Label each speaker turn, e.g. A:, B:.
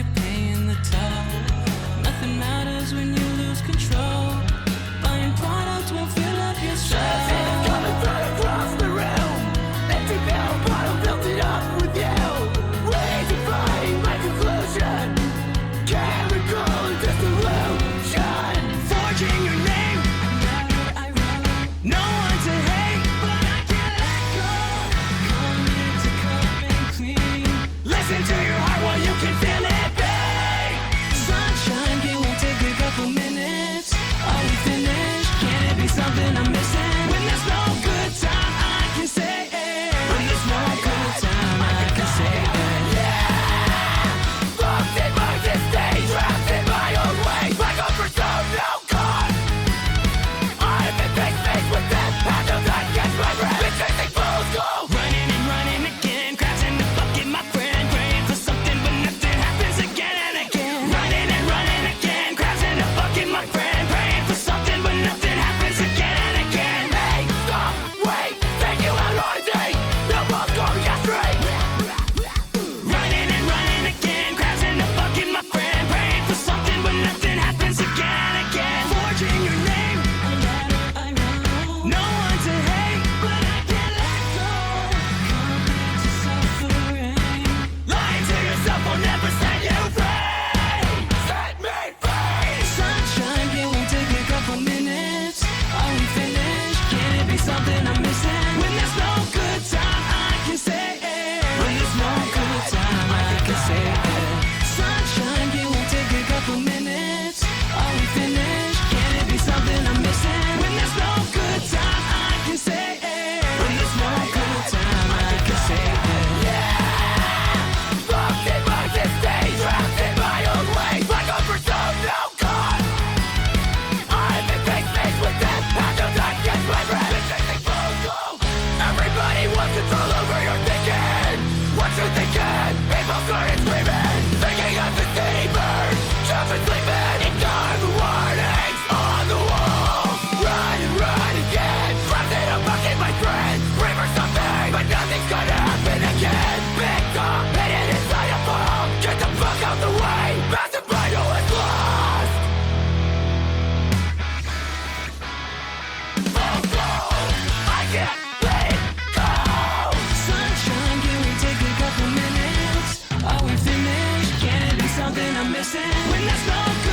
A: you're paying the toll. Nothing matters when you lose control. Buying products won't fill up your soul.
B: Coming through across the room. Empty pill bottle filled it up with you. Redefining my conclusion. Chemical dissolution. Forging your name.
A: I wrote,
B: No one to hate,
A: but I can't let go. Coming to come and clean.
B: listen to your heart while you can feel it beat.
A: Sunshine, it won't take a couple minutes. Are we finished? Can it be something I'm missing?
B: When there's no good time, I can say it.
A: When there's no good time, I can say that.
B: Lost in my disdain, trapped in my own ways, like a pursuit, no cause. I've been face with them, had no time to catch my breath. Been chasing fools, go
A: Running and running again, crashing the bucket, my friend. Praying for something, but nothing happens again and again.
B: running and running again, crashing the bucket, my friend. Praying for something, but nothing happens again and again. Hey, stop, wait, take you out on a date. No one's going astray.
A: Running and running again, crashing the bucket, my friend. Praying for something, but nothing happens again and again.
B: Forging your name,
A: A letter I wrote,
B: no one to hate,
A: but I can't let go. Coming to suffering.
B: lying to yourself will never set you free. Set me free.
A: Sunshine, it won't take a couple minutes. Are we finished? Can it be something I'm missing?
B: When there's no good time, I can say it.
A: When there's no good time, I can say that. Sunshine, it won't take a couple minutes. Are we finished? Can it be something I'm missing?
B: When there's no good time, I can say it.
A: When there's no good time, I can say that.
B: Lost in my disdain, trapped in my own ways, like a pursuit, no cause. I've been face with them, had no time to catch my breath. Been chasing fools, go. Everybody wants control over your thinking. What you thinking? People started screaming, thinking of the city burn. Children sleeping, ignore the warnings on the wall. Run and run again, trapped in a bucket, my friend. Scream for something, but nothing's gonna happen again. Big dog, hidden inside a ball. Get the fuck out the way, massive vital is lost. Full blow, I can't let it go.
A: Sunshine, can we take a couple minutes? Are we finished? Can it be something I'm missing?
B: When there's no good